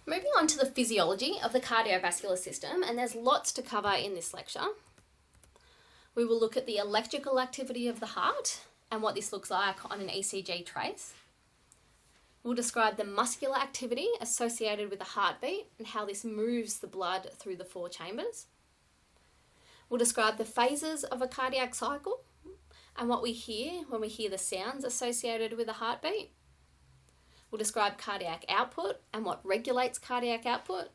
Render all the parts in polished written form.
Moving on to the physiology of the cardiovascular system, and there's lots to cover in this lecture. We will look at the electrical activity of the heart and what this looks like on an ECG trace. We'll describe the muscular activity associated with the heartbeat and how this moves the blood through the four chambers. We'll describe the phases of a cardiac cycle and what we hear when we hear the sounds associated with a heartbeat. We'll describe cardiac output and what regulates cardiac output,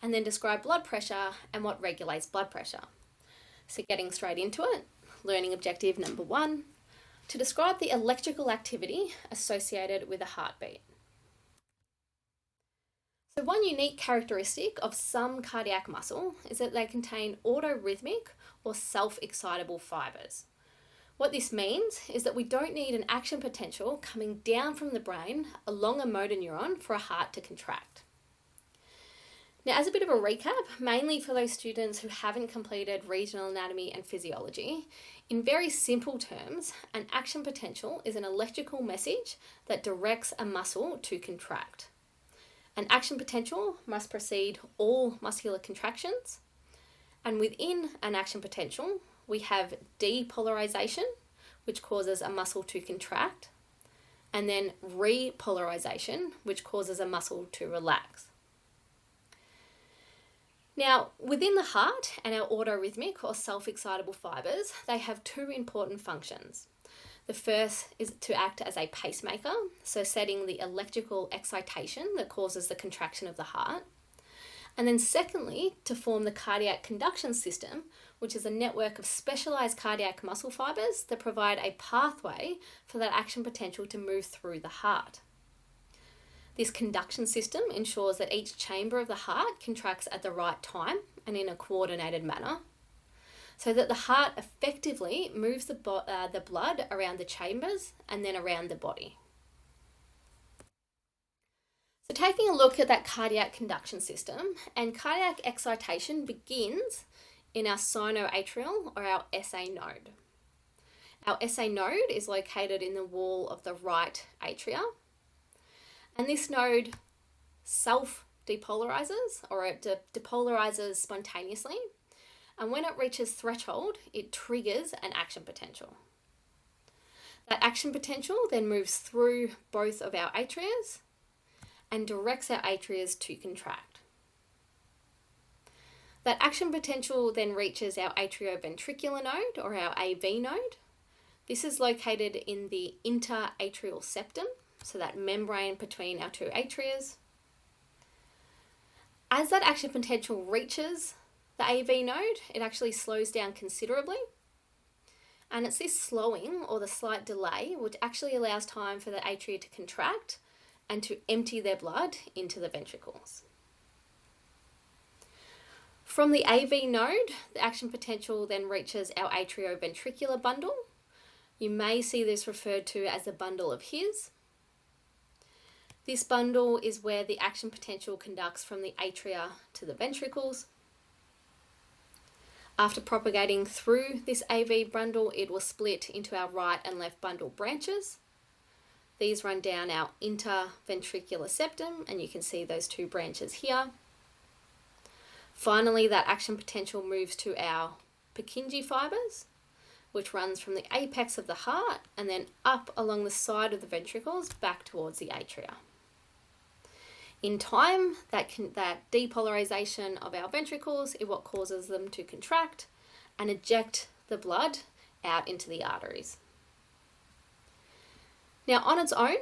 and then describe blood pressure and what regulates blood pressure. So getting straight into it, learning objective number 1, to describe the electrical activity associated with a heartbeat. So one unique characteristic of some cardiac muscle is that they contain autorhythmic or self-excitable fibers. What this means is that we don't need an action potential coming down from the brain along a motor neuron for a heart to contract. Now, as a bit of a recap, mainly for those students who haven't completed regional anatomy and physiology, in very simple terms, an action potential is an electrical message that directs a muscle to contract. An action potential must precede all muscular contractions, and within an action potential, we have depolarization, which causes a muscle to contract, and then repolarization, which causes a muscle to relax. Now, within the heart and our autorhythmic or self-excitable fibers, they have two important functions. The first is to act as a pacemaker, so setting the electrical excitation that causes the contraction of the heart. And then secondly, to form the cardiac conduction system, which is a network of specialized cardiac muscle fibers that provide a pathway for that action potential to move through the heart. This conduction system ensures that each chamber of the heart contracts at the right time and in a coordinated manner, so that the heart effectively moves the blood around the chambers and then around the body. So taking a look at that cardiac conduction system, and cardiac excitation begins in our sinoatrial or our SA node. Our SA node is located in the wall of the right atria, and this node self-depolarizes, or it depolarizes spontaneously, and when it reaches threshold, it triggers an action potential. That action potential then moves through both of our atrias and directs our atrias to contract. That action potential then reaches our atrioventricular node, or our AV node. This is located in the interatrial septum, so that membrane between our two atrias. As that action potential reaches the AV node, it actually slows down considerably. And it's this slowing, or the slight delay, which actually allows time for the atria to contract and to empty their blood into the ventricles. From the AV node, the action potential then reaches our atrioventricular bundle. You may see this referred to as the bundle of His. This bundle is where the action potential conducts from the atria to the ventricles. After propagating through this AV bundle, it will split into our right and left bundle branches. These run down our interventricular septum, and you can see those two branches here. Finally, that action potential moves to our Purkinje fibers, which runs from the apex of the heart and then up along the side of the ventricles back towards the atria. In time, that depolarization of our ventricles is what causes them to contract and eject the blood out into the arteries. Now, on its own,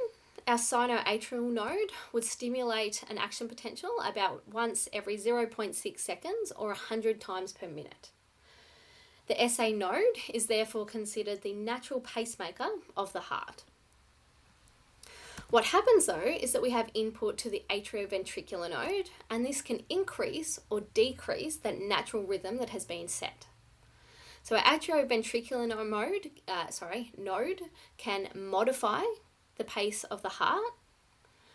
our sinoatrial node would stimulate an action potential about once every 0.6 seconds or 100 times per minute. The SA node is therefore considered the natural pacemaker of the heart. What happens though is that we have input to the atrioventricular node, and this can increase or decrease that natural rhythm that has been set. So our atrioventricular node can modify the pace of the heart,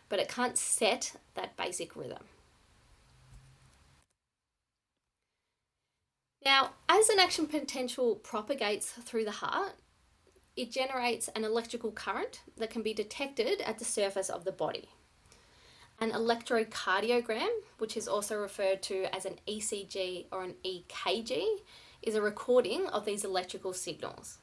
but it can't set that basic rhythm. Now, as an action potential propagates through the heart, it generates an electrical current that can be detected at the surface of the body. An electrocardiogram, which is also referred to as an ECG or an EKG, is a recording of these electrical signals.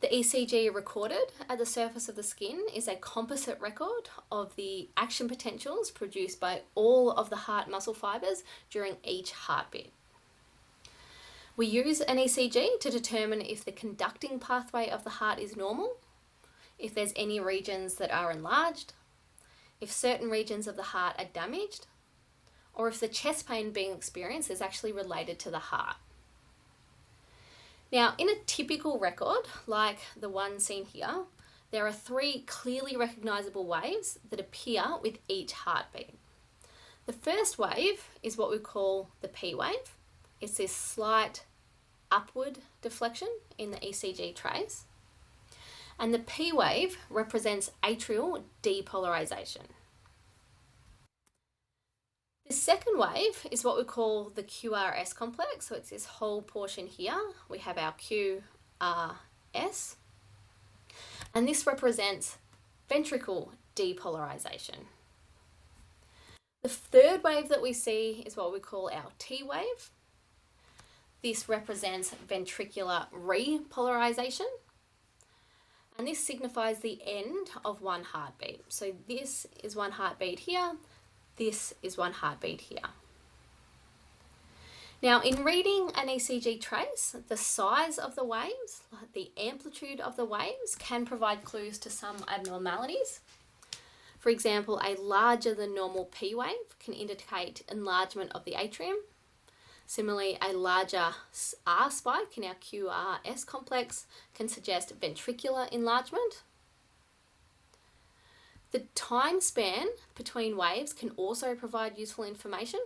The ECG recorded at the surface of the skin is a composite record of the action potentials produced by all of the heart muscle fibers during each heartbeat. We use an ECG to determine if the conducting pathway of the heart is normal, if there's any regions that are enlarged, if certain regions of the heart are damaged, or if the chest pain being experienced is actually related to the heart. Now, in a typical record, like the one seen here, there are 3 clearly recognizable waves that appear with each heartbeat. The first wave is what we call the P wave. It's this slight upward deflection in the ECG trace. And the P wave represents atrial depolarization. The second wave is what we call the QRS complex. So it's this whole portion here. We have our QRS. And this represents ventricle depolarization. The third wave that we see is what we call our T wave. This represents ventricular repolarization. And this signifies the end of one heartbeat. So this is one heartbeat here. This is one heartbeat here. Now, in reading an ECG trace, the size of the waves, the amplitude of the waves, can provide clues to some abnormalities. For example, a larger than normal P wave can indicate enlargement of the atrium. Similarly, a larger R spike in our QRS complex can suggest ventricular enlargement. The time span between waves can also provide useful information.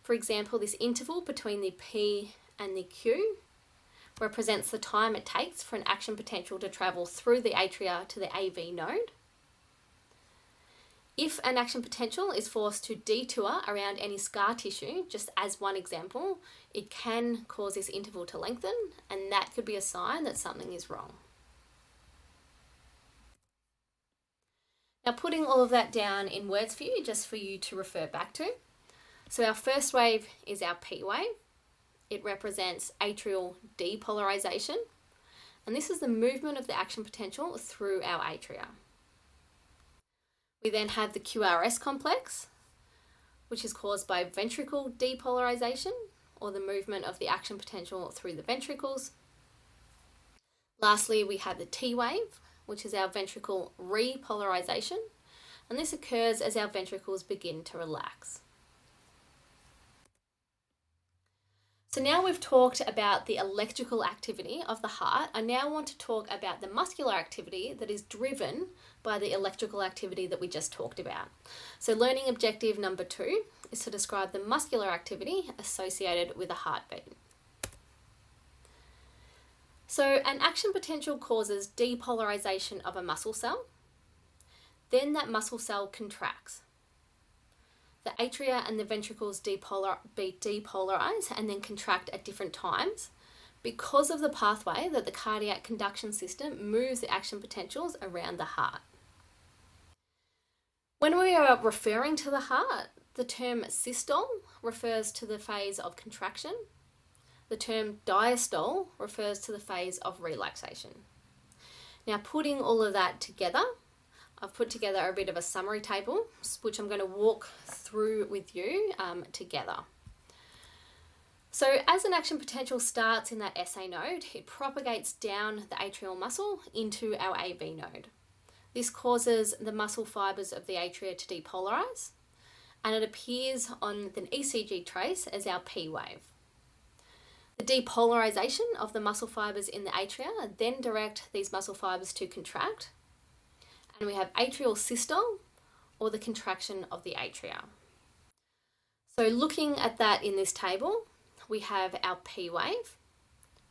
For example, this interval between the P and the Q represents the time it takes for an action potential to travel through the atria to the AV node. If an action potential is forced to detour around any scar tissue, just as one example, it can cause this interval to lengthen, and that could be a sign that something is wrong. Now, putting all of that down in words for you, just for you to refer back to. So our first wave is our P wave. It represents atrial depolarization, and this is the movement of the action potential through our atria. We then have the QRS complex, which is caused by ventricle depolarization, or the movement of the action potential through the ventricles. Lastly, we have the T wave, which is our ventricle repolarization, and this occurs as our ventricles begin to relax. So now we've talked about the electrical activity of the heart. I now want to talk about the muscular activity that is driven by the electrical activity that we just talked about. So learning objective number 2 is to describe the muscular activity associated with a heartbeat. So an action potential causes depolarization of a muscle cell. Then that muscle cell contracts. The atria and the ventricles depolarize and then contract at different times because of the pathway that the cardiac conduction system moves the action potentials around the heart. When we are referring to the heart, the term systole refers to the phase of contraction. The term diastole refers to the phase of relaxation. Now, putting all of that together, I've put together a bit of a summary table, which I'm going to walk through with you together. So as an action potential starts in that SA node, it propagates down the atrial muscle into our AV node. This causes the muscle fibers of the atria to depolarize, and it appears on the ECG trace as our P wave. The depolarization of the muscle fibers in the atria then direct these muscle fibers to contract, and we have atrial systole, or the contraction of the atria. So looking at that in this table, we have our P wave,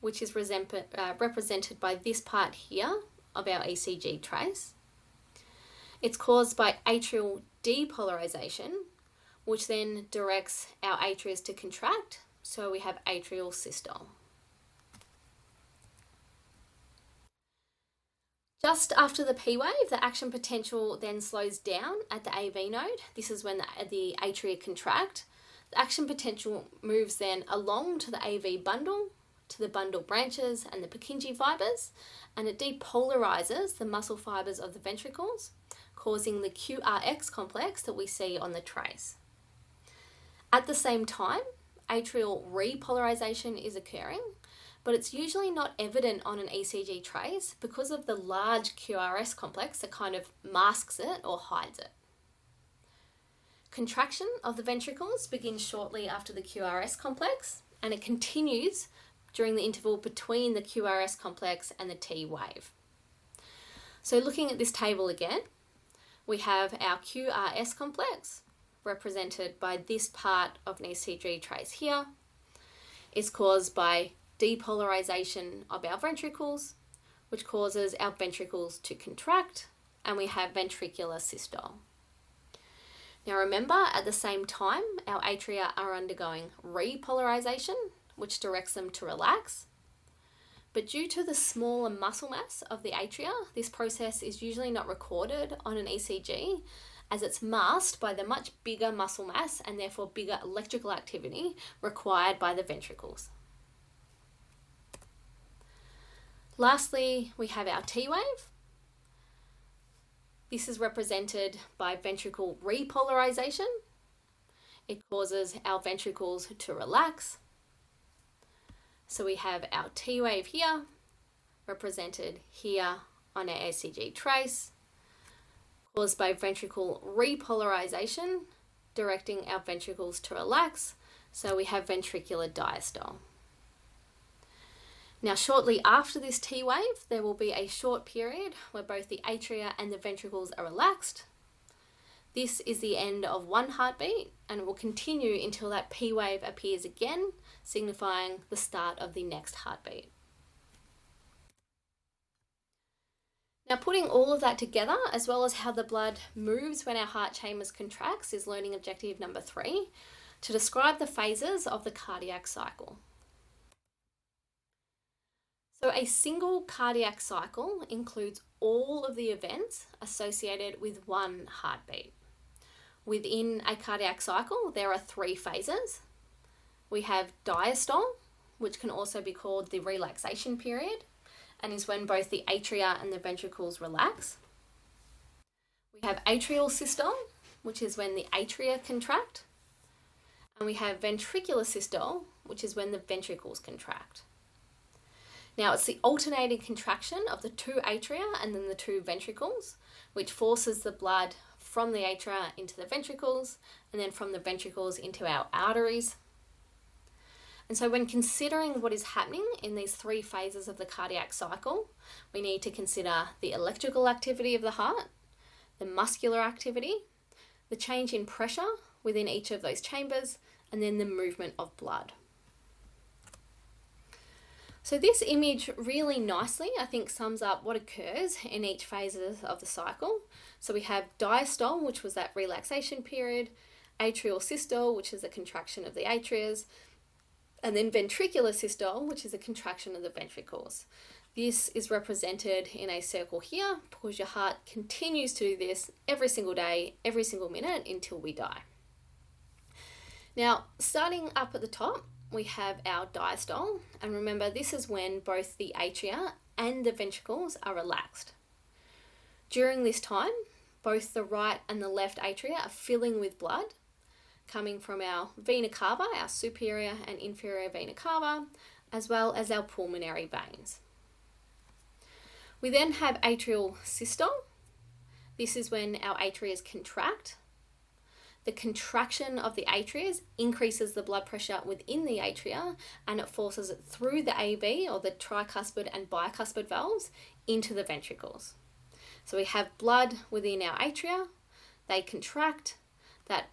which is represented by this part here of our ECG trace. It's caused by atrial depolarization, which then directs our atria to contract, so we have atrial systole. Just after the P wave, the action potential then slows down at the AV node. This is when the atria contract. The action potential moves then along to the AV bundle, to the bundle branches and the Purkinje fibers, and it depolarizes the muscle fibers of the ventricles, causing the QRX complex that we see on the trace. At the same time, atrial repolarization is occurring, but it's usually not evident on an ECG trace because of the large QRS complex that kind of masks it or hides it. Contraction of the ventricles begins shortly after the QRS complex, and it continues during the interval between the QRS complex and the T wave. So looking at this table again, we have our QRS complex, represented by this part of an ECG trace here. It's caused by depolarization of our ventricles, which causes our ventricles to contract, and we have ventricular systole. Now remember, at the same time, our atria are undergoing repolarization, which directs them to relax. But due to the smaller muscle mass of the atria, this process is usually not recorded on an ECG, as it's masked by the much bigger muscle mass and therefore bigger electrical activity required by the ventricles. Lastly, we have our T wave. This is represented by ventricle repolarization. It causes our ventricles to relax. So we have our T wave here, represented here on our ECG trace, caused by ventricle repolarization, directing our ventricles to relax. So we have ventricular diastole. Now, shortly after this T wave, there will be a short period where both the atria and the ventricles are relaxed. This is the end of one heartbeat, and it will continue until that P wave appears again, signifying the start of the next heartbeat. Now, putting all of that together, as well as how the blood moves when our heart chambers contracts, is learning objective number 3, to describe the phases of the cardiac cycle. So a single cardiac cycle includes all of the events associated with one heartbeat. Within a cardiac cycle, there are 3 phases. We have diastole, which can also be called the relaxation period, and is when both the atria and the ventricles relax. We have atrial systole, which is when the atria contract. And we have ventricular systole, which is when the ventricles contract. Now, it's the alternating contraction of the 2 atria and then the 2 ventricles, which forces the blood from the atria into the ventricles, and then from the ventricles into our arteries. And so when considering what is happening in these 3 phases of the cardiac cycle, we need to consider the electrical activity of the heart, the muscular activity, the change in pressure within each of those chambers, and then the movement of blood. So this image really nicely, I think, sums up what occurs in each phase of the cycle. So we have diastole, which was that relaxation period, atrial systole, which is the contraction of the atrias, and then ventricular systole, which is a contraction of the ventricles. This is represented in a circle here because your heart continues to do this every single day, every single minute until we die. Now, starting up at the top, we have our diastole, and remember, this is when both the atria and the ventricles are relaxed. During this time, both the right and the left atria are filling with blood, coming from our vena cava, our superior and inferior vena cava, as well as our pulmonary veins. We then have atrial systole. This is when our atrias contract. The contraction of the atria increases the blood pressure within the atria, and it forces it through the AV, or the tricuspid and bicuspid valves, into the ventricles. So we have blood within our atria, they contract, that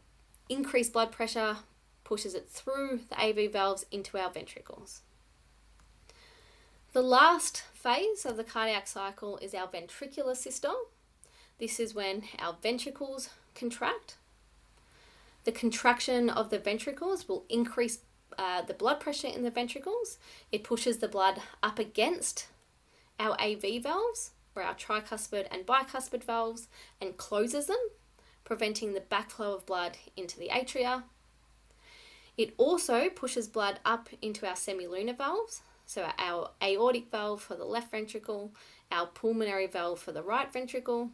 increased blood pressure pushes it through the AV valves into our ventricles. The last phase of the cardiac cycle is our ventricular systole. This is when our ventricles contract. The contraction of the ventricles will increase the blood pressure in the ventricles. It pushes the blood up against our AV valves, or our tricuspid and bicuspid valves and closes them, preventing the backflow of blood into the atria. It also pushes blood up into our semilunar valves, so our aortic valve for the left ventricle, our pulmonary valve for the right ventricle.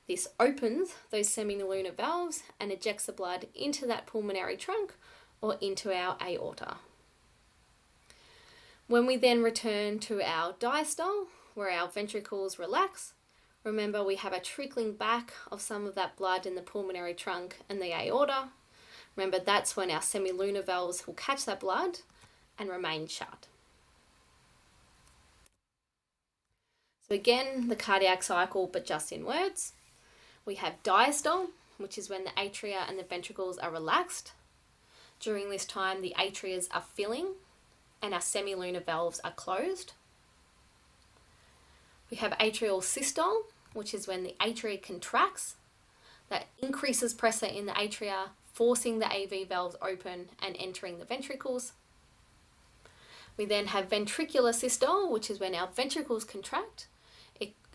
This opens those semilunar valves and ejects the blood into that pulmonary trunk or into our aorta. When we then return to our diastole, where our ventricles relax, remember we have a trickling back of some of that blood in the pulmonary trunk and the aorta. Remember, that's when our semilunar valves will catch that blood and remain shut. So again, the cardiac cycle, but just in words. We have diastole, which is when the atria and the ventricles are relaxed. During this time, the atrias are filling and our semilunar valves are closed. We have atrial systole, which is when the atria contracts. That increases pressure in the atria, forcing the AV valves open and entering the ventricles. We then have ventricular systole, which is when our ventricles contract.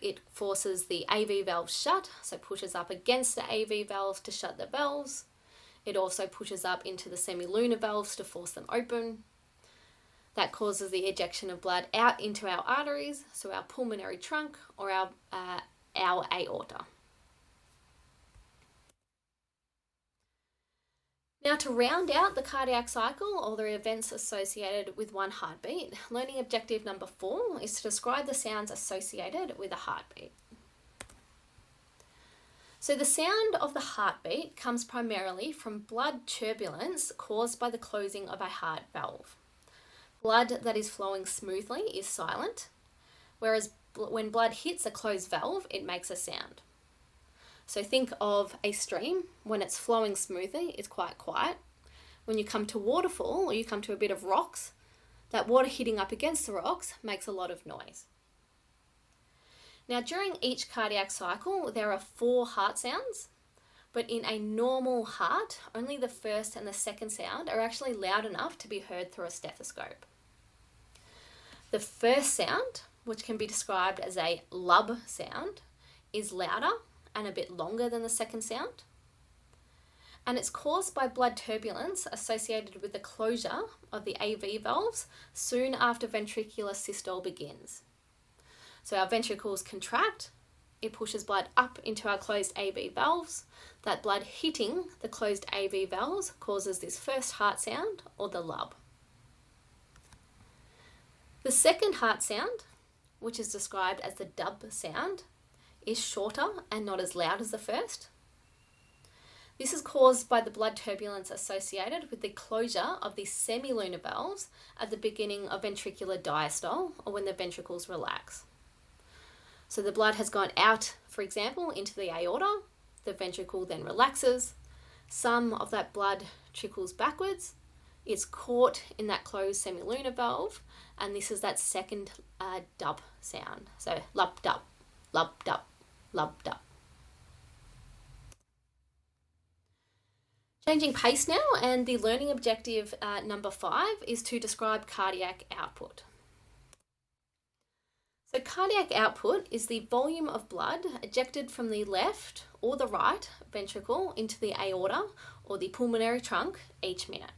It forces the AV valves shut, so pushes up against the AV valves to shut the valves. It also pushes up into the semilunar valves to force them open. That causes the ejection of blood out into our arteries, so our pulmonary trunk or our aorta. Now, to round out the cardiac cycle or the events associated with one heartbeat, learning objective number 4 is to describe the sounds associated with a heartbeat. So the sound of the heartbeat comes primarily from blood turbulence caused by the closing of a heart valve. Blood that is flowing smoothly is silent, whereas when blood hits a closed valve, it makes a sound. So think of a stream. When it's flowing smoothly, it's quite quiet. When you come to waterfall or you come to a bit of rocks, that water hitting up against the rocks makes a lot of noise. Now, during each cardiac cycle, there are 4 heart sounds, but in a normal heart, only the first and the second sound are actually loud enough to be heard through a stethoscope. The first sound, which can be described as a lub sound, is louder and a bit longer than the second sound. And it's caused by blood turbulence associated with the closure of the AV valves soon after ventricular systole begins. So our ventricles contract, it pushes blood up into our closed AV valves. That blood hitting the closed AV valves causes this first heart sound, or the lub. The second heart sound, which is described as the dub sound, is shorter and not as loud as the first. This is caused by the blood turbulence associated with the closure of the semilunar valves at the beginning of ventricular diastole, or when the ventricles relax. So the blood has gone out, for example, into the aorta. The ventricle then relaxes. Some of that blood trickles backwards. It's caught in that closed semilunar valve, and this is that second dub sound. So lub dub, lub dub, lub dub. Changing pace now, and the learning objective number 5 is to describe cardiac output. So cardiac output is the volume of blood ejected from the left or the right ventricle into the aorta or the pulmonary trunk each minute.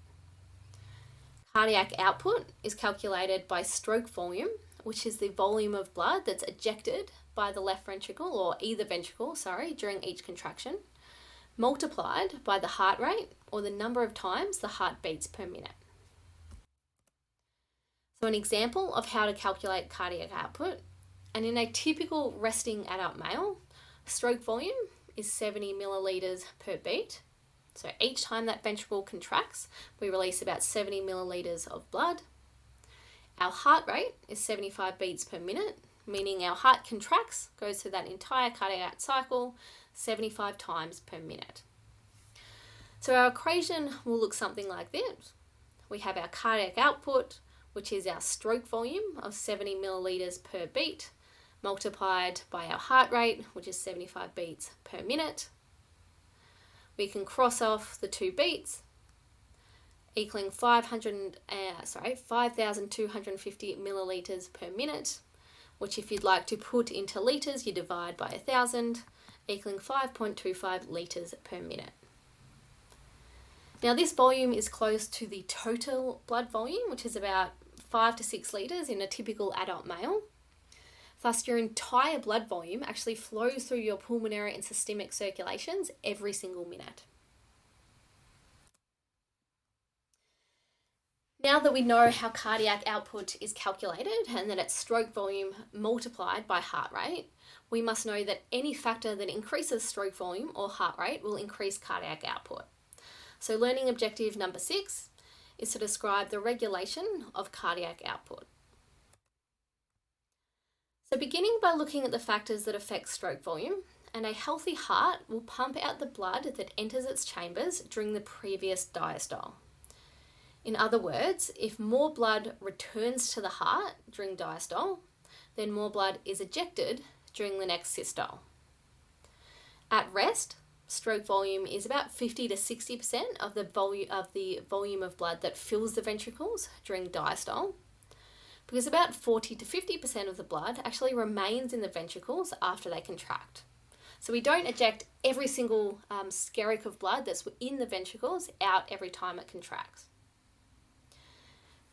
Cardiac output is calculated by stroke volume, which is the volume of blood that's ejected by the left ventricle or either ventricle, during each contraction, multiplied by the heart rate or the number of times the heart beats per minute. So an example of how to calculate cardiac output, and in a typical resting adult male, stroke volume is 70 millilitres per beat. So each time that ventricle contracts, we release about 70 millilitres of blood. Our heart rate is 75 beats per minute, meaning our heart contracts, goes through that entire cardiac cycle 75 times per minute. So our equation will look something like this. We have our cardiac output, which is our stroke volume of 70 millilitres per beat, multiplied by our heart rate, which is 75 beats per minute. We can cross off the 2 beats, equaling 5,250 millilitres per minute. which if you'd like to put into litres, you divide by 1,000, equaling 5.25 litres per minute. Now this volume is close to the total blood volume, which is about 5 to 6 litres in a typical adult male. Thus, your entire blood volume actually flows through your pulmonary and systemic circulations every single minute. Now that we know how cardiac output is calculated and that it's stroke volume multiplied by heart rate, we must know that any factor that increases stroke volume or heart rate will increase cardiac output. So learning objective number 6 is to describe the regulation of cardiac output. So beginning by looking at the factors that affect stroke volume, and a healthy heart will pump out the blood that enters its chambers during the previous diastole. In other words, if more blood returns to the heart during diastole, then more blood is ejected during the next systole. At rest, stroke volume is about 50 to 60% of the volume of blood that fills the ventricles during diastole, because about 40 to 50% of the blood actually remains in the ventricles after they contract. So we don't eject every single skerrick of blood that's in the ventricles out every time it contracts.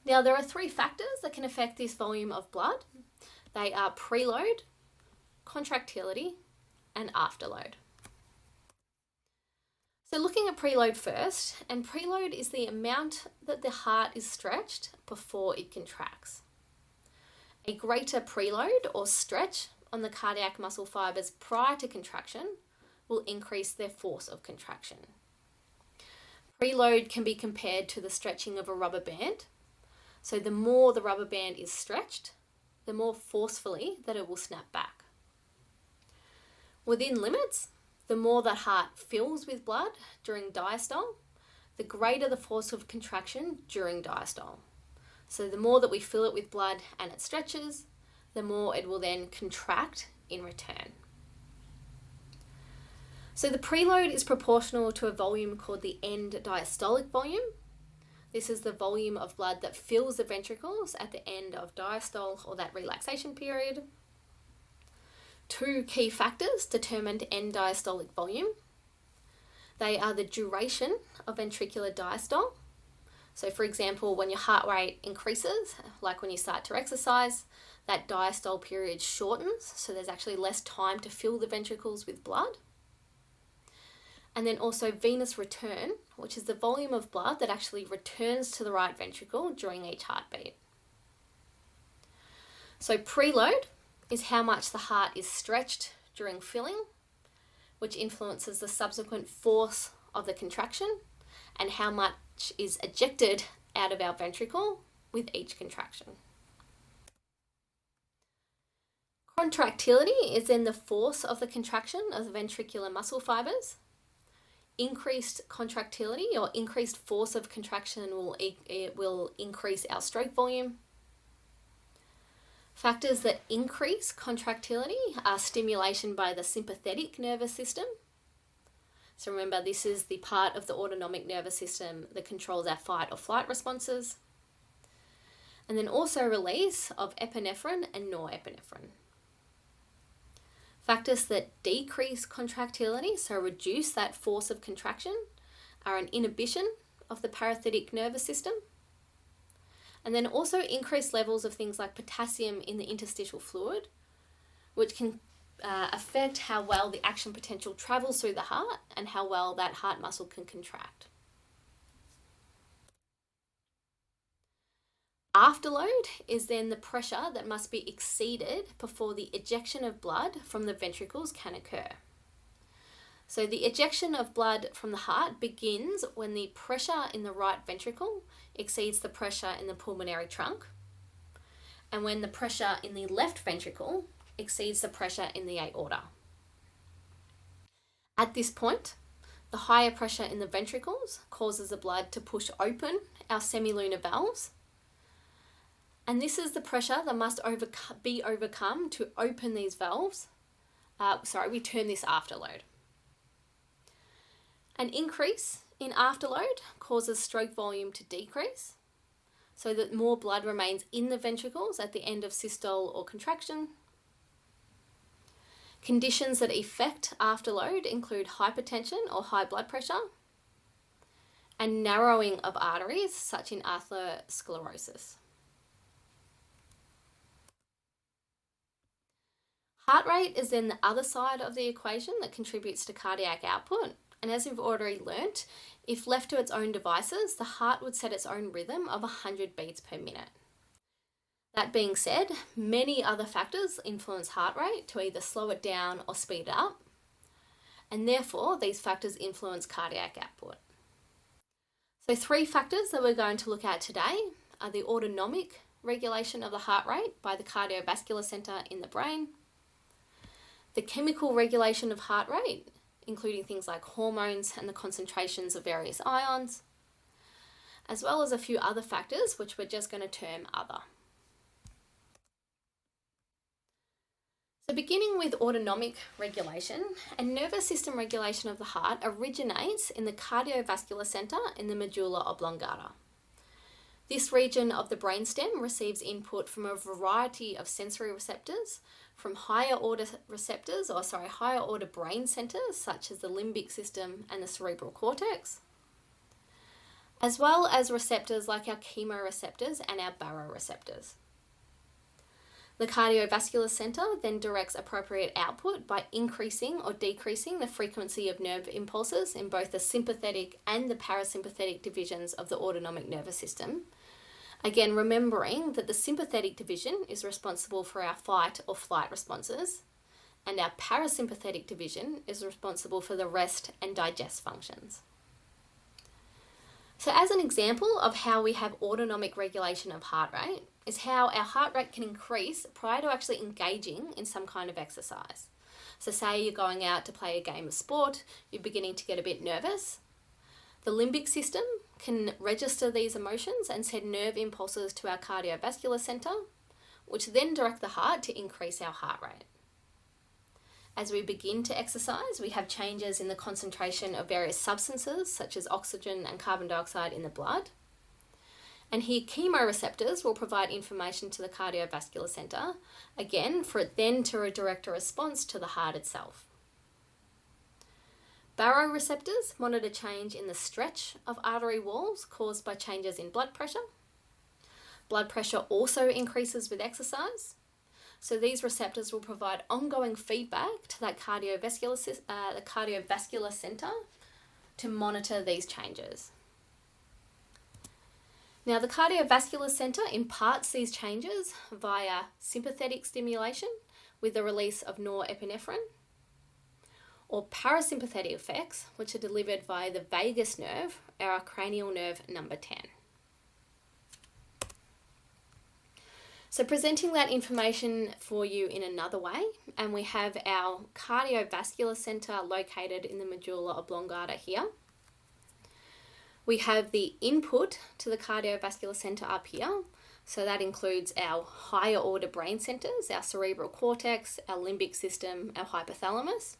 Now, there are 3 factors that can affect this volume of blood. They are preload, contractility, and afterload. So looking at preload first, and preload is the amount that the heart is stretched before it contracts. A greater preload or stretch on the cardiac muscle fibers prior to contraction will increase their force of contraction. Preload can be compared to the stretching of a rubber band. So the more the rubber band is stretched, the more forcefully that it will snap back. Within limits, the more that heart fills with blood during diastole, the greater the force of contraction during diastole. So the more that we fill it with blood and it stretches, the more it will then contract in return. So the preload is proportional to a volume called the end diastolic volume. This is the volume of blood that fills the ventricles at the end of diastole or that relaxation period. 2 key factors determine end diastolic volume. They are the duration of ventricular diastole. So for example, when your heart rate increases, like when you start to exercise, that diastole period shortens, so there's actually less time to fill the ventricles with blood. And then also venous return, which is the volume of blood that actually returns to the right ventricle during each heartbeat. So preload is how much the heart is stretched during filling, which influences the subsequent force of the contraction and how much is ejected out of our ventricle with each contraction. Contractility is then the force of the contraction of the ventricular muscle fibers. Increased contractility or increased force of contraction will increase our stroke volume. Factors that increase contractility are stimulation by the sympathetic nervous system. So remember, this is the part of the autonomic nervous system that controls our fight or flight responses. And then also release of epinephrine and norepinephrine. Factors that decrease contractility, so reduce that force of contraction, are an inhibition of the parasympathetic nervous system, and then also increased levels of things like potassium in the interstitial fluid, which can affect how well the action potential travels through the heart and how well that heart muscle can contract. Afterload is then the pressure that must be exceeded before the ejection of blood from the ventricles can occur. So the ejection of blood from the heart begins when the pressure in the right ventricle exceeds the pressure in the pulmonary trunk, and when the pressure in the left ventricle exceeds the pressure in the aorta. At this point, the higher pressure in the ventricles causes the blood to push open our semilunar valves, and this is the pressure that must be overcome to open these valves. We term this afterload. An increase in afterload causes stroke volume to decrease. so that more blood remains in the ventricles at the end of systole or contraction. Conditions that affect afterload include hypertension or high blood pressure, and narrowing of arteries, such in atherosclerosis. Heart rate is then the other side of the equation that contributes to cardiac output. And as we've already learnt, if left to its own devices, the heart would set its own rhythm of 100 beats per minute. That being said, many other factors influence heart rate to either slow it down or speed it up, and therefore these factors influence cardiac output. So 3 factors that we're going to look at today are the autonomic regulation of the heart rate by the cardiovascular centre in the brain, the chemical regulation of heart rate, including things like hormones and the concentrations of various ions, as well as a few other factors which we're just going to term other. So beginning with autonomic regulation, and nervous system regulation of the heart originates in the cardiovascular centre in the medulla oblongata. This region of the brainstem receives input from a variety of sensory receptors, from higher order brain centres such as the limbic system and the cerebral cortex, as well as receptors like our chemoreceptors and our baroreceptors. The cardiovascular centre then directs appropriate output by increasing or decreasing the frequency of nerve impulses in both the sympathetic and the parasympathetic divisions of the autonomic nervous system. Again, remembering that the sympathetic division is responsible for our fight or flight responses, and our parasympathetic division is responsible for the rest and digest functions. So as an example of how we have autonomic regulation of heart rate is how our heart rate can increase prior to actually engaging in some kind of exercise. So say you're going out to play a game of sport, you're beginning to get a bit nervous. The limbic system can register these emotions and send nerve impulses to our cardiovascular centre, which then direct the heart to increase our heart rate. As we begin to exercise, we have changes in the concentration of various substances such as oxygen and carbon dioxide in the blood. And here chemoreceptors will provide information to the cardiovascular centre, again for it then to direct a response to the heart itself. Baroreceptors monitor change in the stretch of artery walls caused by changes in blood pressure. Blood pressure also increases with exercise. So these receptors will provide ongoing feedback to that cardiovascular centre to monitor these changes. Now the cardiovascular centre imparts these changes via sympathetic stimulation with the release of norepinephrine, or parasympathetic effects, which are delivered via the vagus nerve, our cranial nerve number 10. So presenting that information for you in another way, and we have our cardiovascular centre located in the medulla oblongata here. We have the input to the cardiovascular centre up here, so that includes our higher order brain centres, our cerebral cortex, our limbic system, our hypothalamus,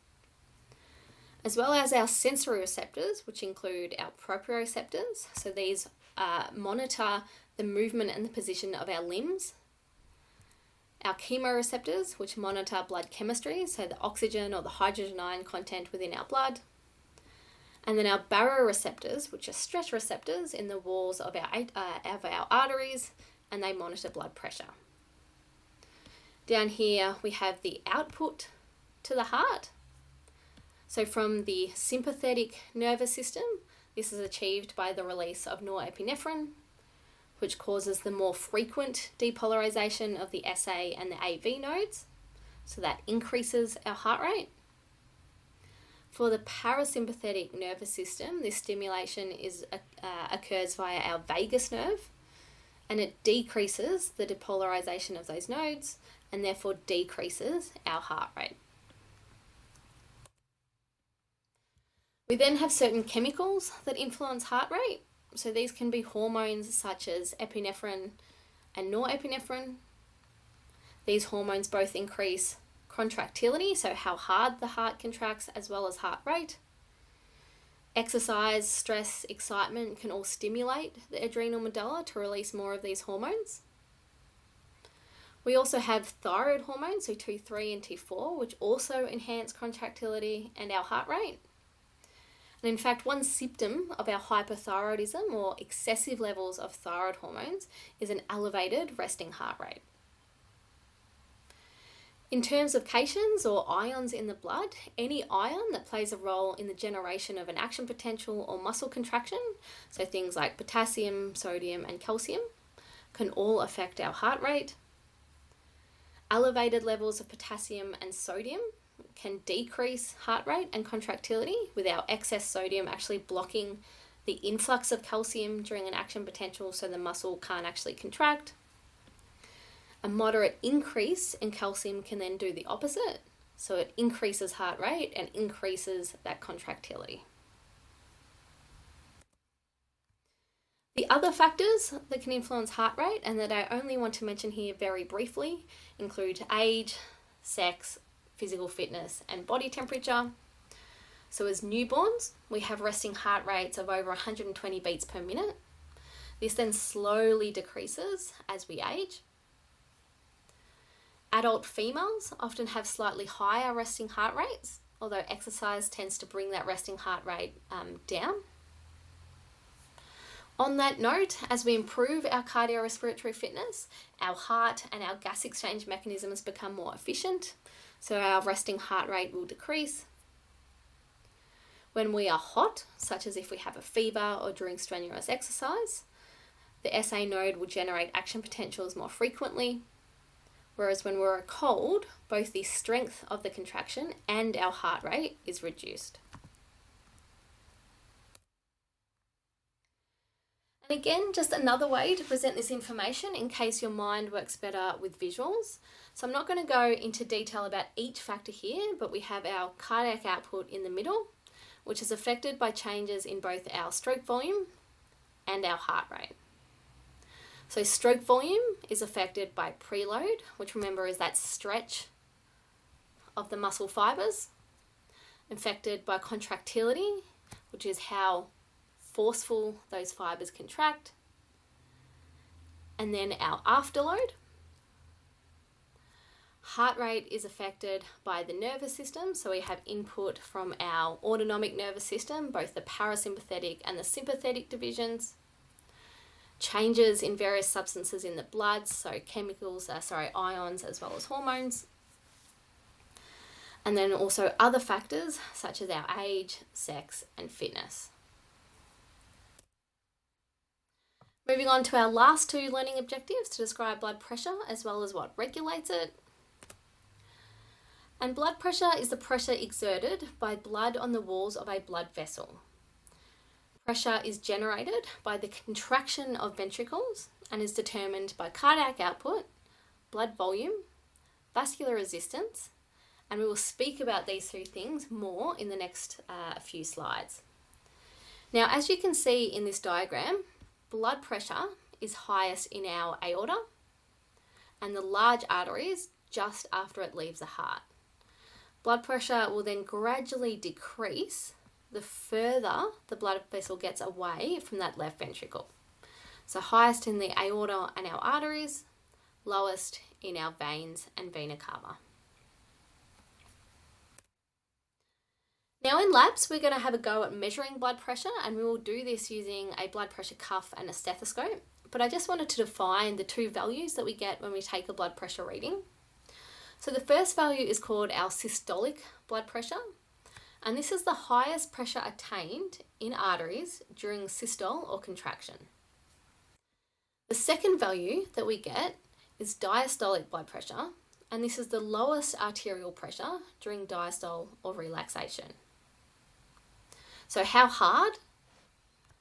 as well as our sensory receptors, which include our proprioceptors. So these monitor the movement and the position of our limbs. Our chemoreceptors, which monitor blood chemistry, so the oxygen or the hydrogen ion content within our blood. And then our baroreceptors, which are stretch receptors in the walls of our arteries, and they monitor blood pressure. Down here we have the output to the heart. So from the sympathetic nervous system, this is achieved by the release of norepinephrine, which causes the more frequent depolarization of the SA and the AV nodes. So that increases our heart rate. For the parasympathetic nervous system, this stimulation occurs via our vagus nerve, and it decreases the depolarization of those nodes and therefore decreases our heart rate. We then have certain chemicals that influence heart rate. So these can be hormones such as epinephrine and norepinephrine. These hormones both increase contractility, so how hard the heart contracts, as well as heart rate. Exercise, stress, excitement can all stimulate the adrenal medulla to release more of these hormones. We also have thyroid hormones, so T3 and T4, which also enhance contractility and our heart rate. And in fact, one symptom of our hypothyroidism or excessive levels of thyroid hormones is an elevated resting heart rate. In terms of cations or ions in the blood, any ion that plays a role in the generation of an action potential or muscle contraction, so things like potassium, sodium, and calcium, can all affect our heart rate. Elevated levels of potassium and sodium can decrease heart rate and contractility, with our excess sodium actually blocking the influx of calcium during an action potential so the muscle can't actually contract. A moderate increase in calcium can then do the opposite, so it increases heart rate and increases that contractility. The other factors that can influence heart rate, and that I only want to mention here very briefly, include age, sex, physical fitness, and body temperature. So as newborns, we have resting heart rates of over 120 beats per minute. This then slowly decreases as we age. Adult females often have slightly higher resting heart rates, although exercise tends to bring that resting heart rate down. On that note, as we improve our cardiorespiratory fitness, our heart and our gas exchange mechanisms become more efficient, so our resting heart rate will decrease. When we are hot, such as if we have a fever or during strenuous exercise, the SA node will generate action potentials more frequently, whereas when we're cold, both the strength of the contraction and our heart rate is reduced. And again, just another way to present this information in case your mind works better with visuals. So I'm not going to go into detail about each factor here, but we have our cardiac output in the middle, which is affected by changes in both our stroke volume and our heart rate. So stroke volume is affected by preload, which remember is that stretch of the muscle fibers. Affected by contractility, which is how forceful those fibers contract. And then our afterload. Heart rate is affected by the nervous system, so we have input from our autonomic nervous system, both the parasympathetic and the sympathetic divisions. Changes in various substances in the blood, so ions as well as hormones. And then also other factors such as our age, sex, and fitness. Moving on to our last two learning objectives to describe blood pressure as well as what regulates it. And blood pressure is the pressure exerted by blood on the walls of a blood vessel. Pressure is generated by the contraction of ventricles and is determined by cardiac output, blood volume, vascular resistance, and we will speak about these three things more in the next few slides. Now, as you can see in this diagram, blood pressure is highest in our aorta and the large arteries just after it leaves the heart. Blood pressure will then gradually decrease the further the blood vessel gets away from that left ventricle. So highest in the aorta and our arteries, lowest in our veins and vena cava. Now in labs, we're going to have a go at measuring blood pressure, and we will do this using a blood pressure cuff and a stethoscope. But I just wanted to define the two values that we get when we take a blood pressure reading. So the first value is called our systolic blood pressure. And this is the highest pressure attained in arteries during systole or contraction. The second value that we get is diastolic blood pressure, and this is the lowest arterial pressure during diastole or relaxation. So how hard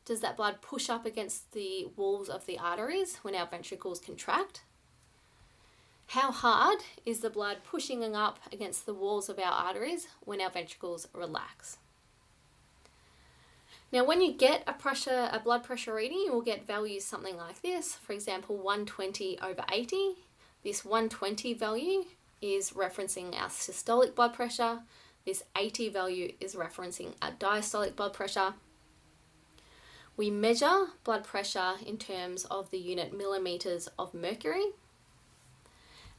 does that blood push up against the walls of the arteries when our ventricles contract? How hard is the blood pushing up against the walls of our arteries when our ventricles relax? Now, when you get a blood pressure reading, you will get values something like this. For example, 120/80. This 120 value is referencing our systolic blood pressure. This 80 value is referencing our diastolic blood pressure. We measure blood pressure in terms of the unit millimeters of mercury.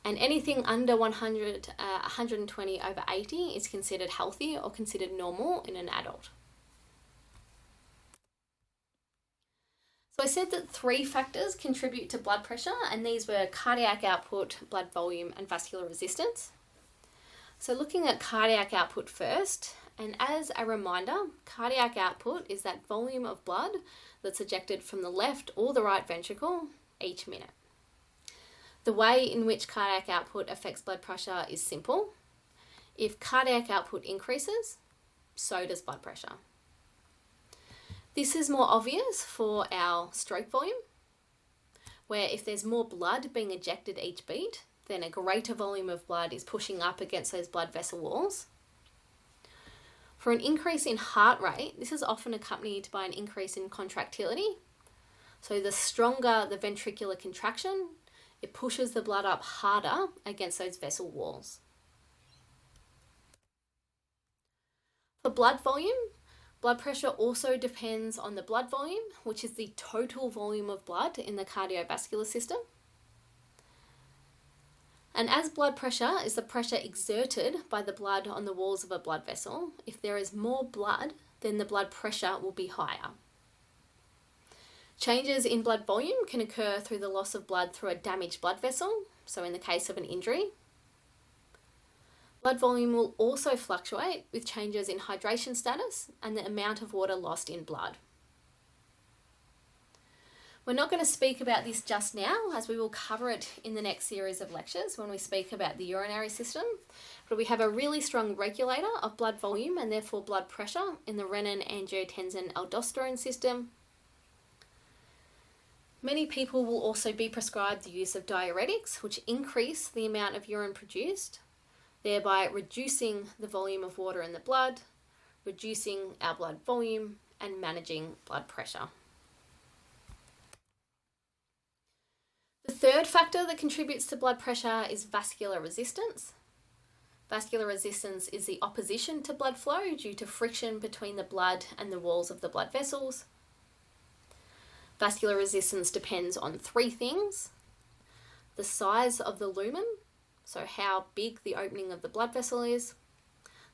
And anything under 120 over 80 is considered healthy or considered normal in an adult. So I said that 3 factors contribute to blood pressure, and these were cardiac output, blood volume, and vascular resistance. So looking at cardiac output first, and as a reminder, cardiac output is that volume of blood that's ejected from the left or the right ventricle each minute. The way in which cardiac output affects blood pressure is simple. If cardiac output increases, so does blood pressure. This is more obvious for our stroke volume, where if there's more blood being ejected each beat, then a greater volume of blood is pushing up against those blood vessel walls. For an increase in heart rate, this is often accompanied by an increase in contractility. So the stronger the ventricular contraction, it pushes the blood up harder against those vessel walls. For blood volume, blood pressure also depends on the blood volume, which is the total volume of blood in the cardiovascular system. And as blood pressure is the pressure exerted by the blood on the walls of a blood vessel, if there is more blood, then the blood pressure will be higher. Changes in blood volume can occur through the loss of blood through a damaged blood vessel, so in the case of an injury. Blood volume will also fluctuate with changes in hydration status and the amount of water lost in blood. We're not going to speak about this just now, as we will cover it in the next series of lectures when we speak about the urinary system, but we have a really strong regulator of blood volume and therefore blood pressure in the renin-angiotensin-aldosterone system. Many people will also be prescribed the use of diuretics, which increase the amount of urine produced, thereby reducing the volume of water in the blood, reducing our blood volume, and managing blood pressure. The third factor that contributes to blood pressure is vascular resistance. Vascular resistance is the opposition to blood flow due to friction between the blood and the walls of the blood vessels. Vascular resistance depends on 3 things: the size of the lumen, so how big the opening of the blood vessel is,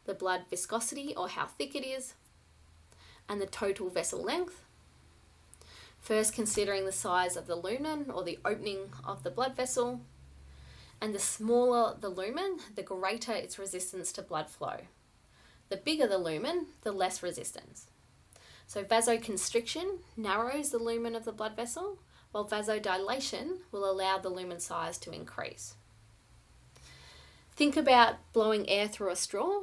the blood viscosity or how thick it is, and the total vessel length. First, considering the size of the lumen or the opening of the blood vessel, and the smaller the lumen, the greater its resistance to blood flow. The bigger the lumen, the less resistance. So vasoconstriction narrows the lumen of the blood vessel, while vasodilation will allow the lumen size to increase. Think about blowing air through a straw.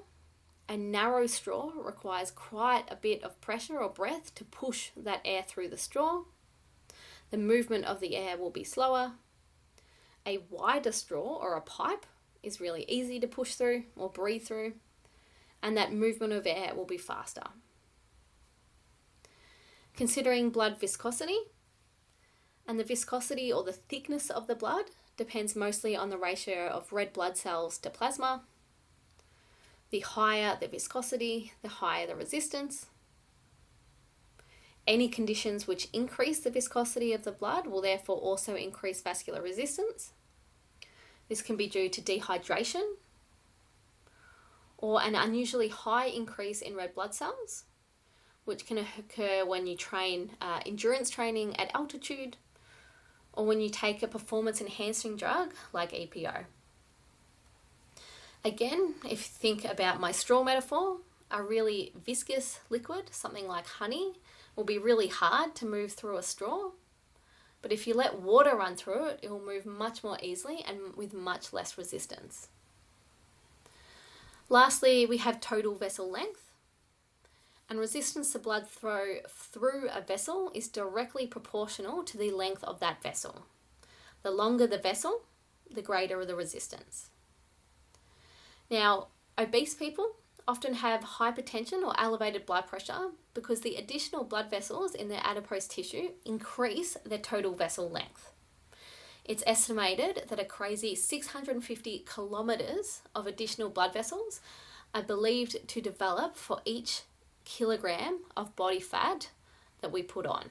A narrow straw requires quite a bit of pressure or breath to push that air through the straw. The movement of the air will be slower. A wider straw or a pipe is really easy to push through or breathe through, and that movement of air will be faster. Considering blood viscosity, and the viscosity or the thickness of the blood depends mostly on the ratio of red blood cells to plasma. The higher the viscosity, the higher the resistance. Any conditions which increase the viscosity of the blood will therefore also increase vascular resistance. This can be due to dehydration or an unusually high increase in red blood cells, which can occur when you train endurance training at altitude or when you take a performance enhancing drug like EPO. Again, if you think about my straw metaphor, a really viscous liquid, something like honey, will be really hard to move through a straw. But if you let water run through it, it will move much more easily and with much less resistance. Lastly, we have total vessel length. And resistance to blood flow through a vessel is directly proportional to the length of that vessel. The longer the vessel, the greater the resistance. Now, obese people often have hypertension or elevated blood pressure because the additional blood vessels in their adipose tissue increase their total vessel length. It's estimated that a crazy 650 kilometers of additional blood vessels are believed to develop for each kilogram of body fat that we put on.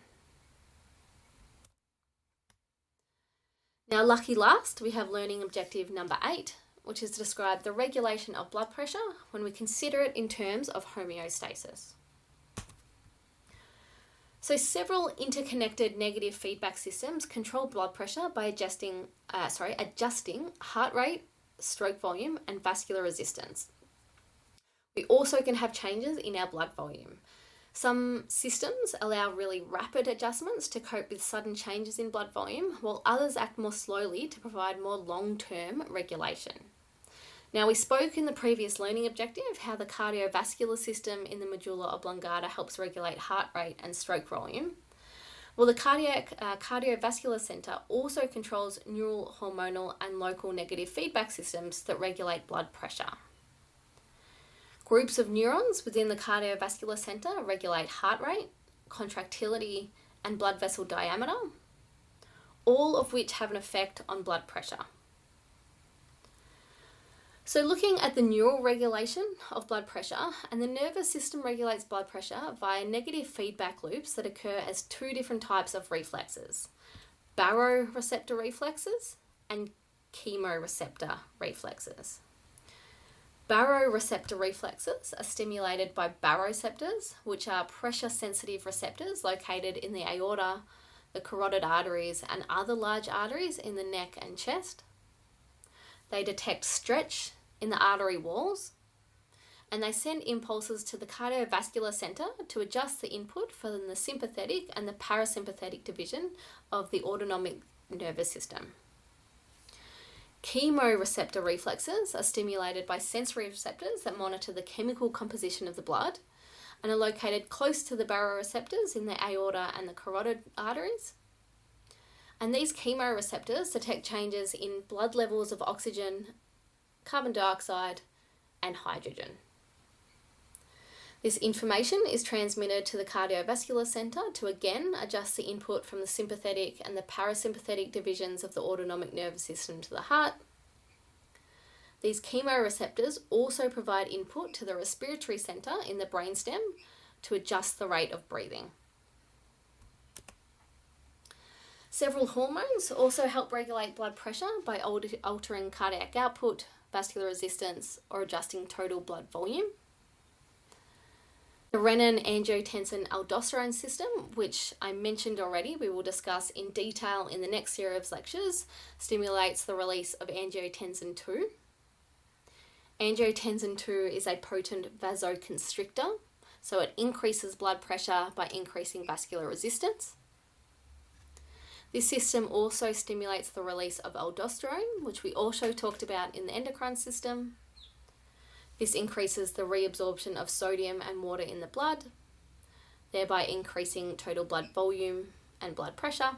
Now, lucky last, we have learning objective number 8, which is to describe the regulation of blood pressure when we consider it in terms of homeostasis. So several interconnected negative feedback systems control blood pressure by adjusting heart rate, stroke volume, and vascular resistance. We also can have changes in our blood volume. Some systems allow really rapid adjustments to cope with sudden changes in blood volume, while others act more slowly to provide more long-term regulation. Now, we spoke in the previous learning objective how the cardiovascular system in the medulla oblongata helps regulate heart rate and stroke volume. Well, the cardiovascular center also controls neural, hormonal, and local negative feedback systems that regulate blood pressure. Groups of neurons within the cardiovascular center regulate heart rate, contractility, and blood vessel diameter, all of which have an effect on blood pressure. So looking at the neural regulation of blood pressure, and the nervous system regulates blood pressure via negative feedback loops that occur as two different types of reflexes: baroreceptor reflexes and chemoreceptor reflexes. Baroreceptor reflexes are stimulated by baroreceptors, which are pressure-sensitive receptors located in the aorta, the carotid arteries, and other large arteries in the neck and chest. They detect stretch in the artery walls, and they send impulses to the cardiovascular center to adjust the input from the sympathetic and the parasympathetic division of the autonomic nervous system. Chemoreceptor reflexes are stimulated by sensory receptors that monitor the chemical composition of the blood and are located close to the baroreceptors in the aorta and the carotid arteries. And these chemoreceptors detect changes in blood levels of oxygen, carbon dioxide, and hydrogen. This information is transmitted to the cardiovascular center to again adjust the input from the sympathetic and the parasympathetic divisions of the autonomic nervous system to the heart. These chemoreceptors also provide input to the respiratory center in the brainstem to adjust the rate of breathing. Several hormones also help regulate blood pressure by altering cardiac output, vascular resistance, or adjusting total blood volume. The renin-angiotensin-aldosterone system, which I mentioned already, we will discuss in detail in the next series of lectures, stimulates the release of angiotensin II. Angiotensin II is a potent vasoconstrictor, so it increases blood pressure by increasing vascular resistance. This system also stimulates the release of aldosterone, which we also talked about in the endocrine system. This increases the reabsorption of sodium and water in the blood, thereby increasing total blood volume and blood pressure.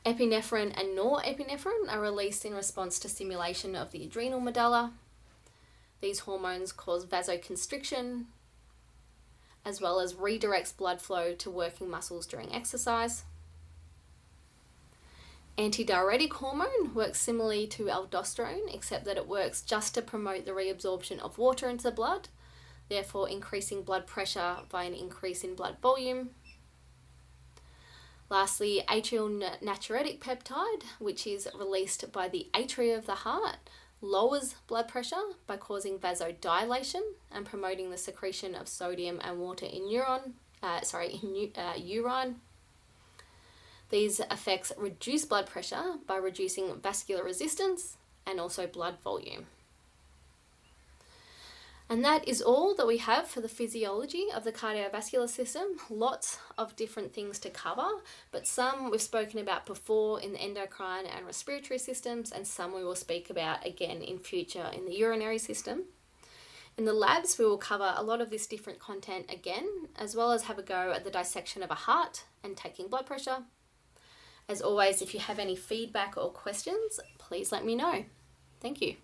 Epinephrine and norepinephrine are released in response to stimulation of the adrenal medulla. These hormones cause vasoconstriction, as well as redirects blood flow to working muscles during exercise. Antidiuretic hormone works similarly to aldosterone, except that it works just to promote the reabsorption of water into the blood, therefore increasing blood pressure by an increase in blood volume. Lastly, atrial natriuretic peptide, which is released by the atria of the heart, lowers blood pressure by causing vasodilation and promoting the secretion of sodium and water in urine. These effects reduce blood pressure by reducing vascular resistance and also blood volume. And that is all that we have for the physiology of the cardiovascular system. Lots of different things to cover, but some we've spoken about before in the endocrine and respiratory systems, and some we will speak about again in future in the urinary system. In the labs, we will cover a lot of this different content again, as well as have a go at the dissection of a heart and taking blood pressure. As always, if you have any feedback or questions, please let me know. Thank you.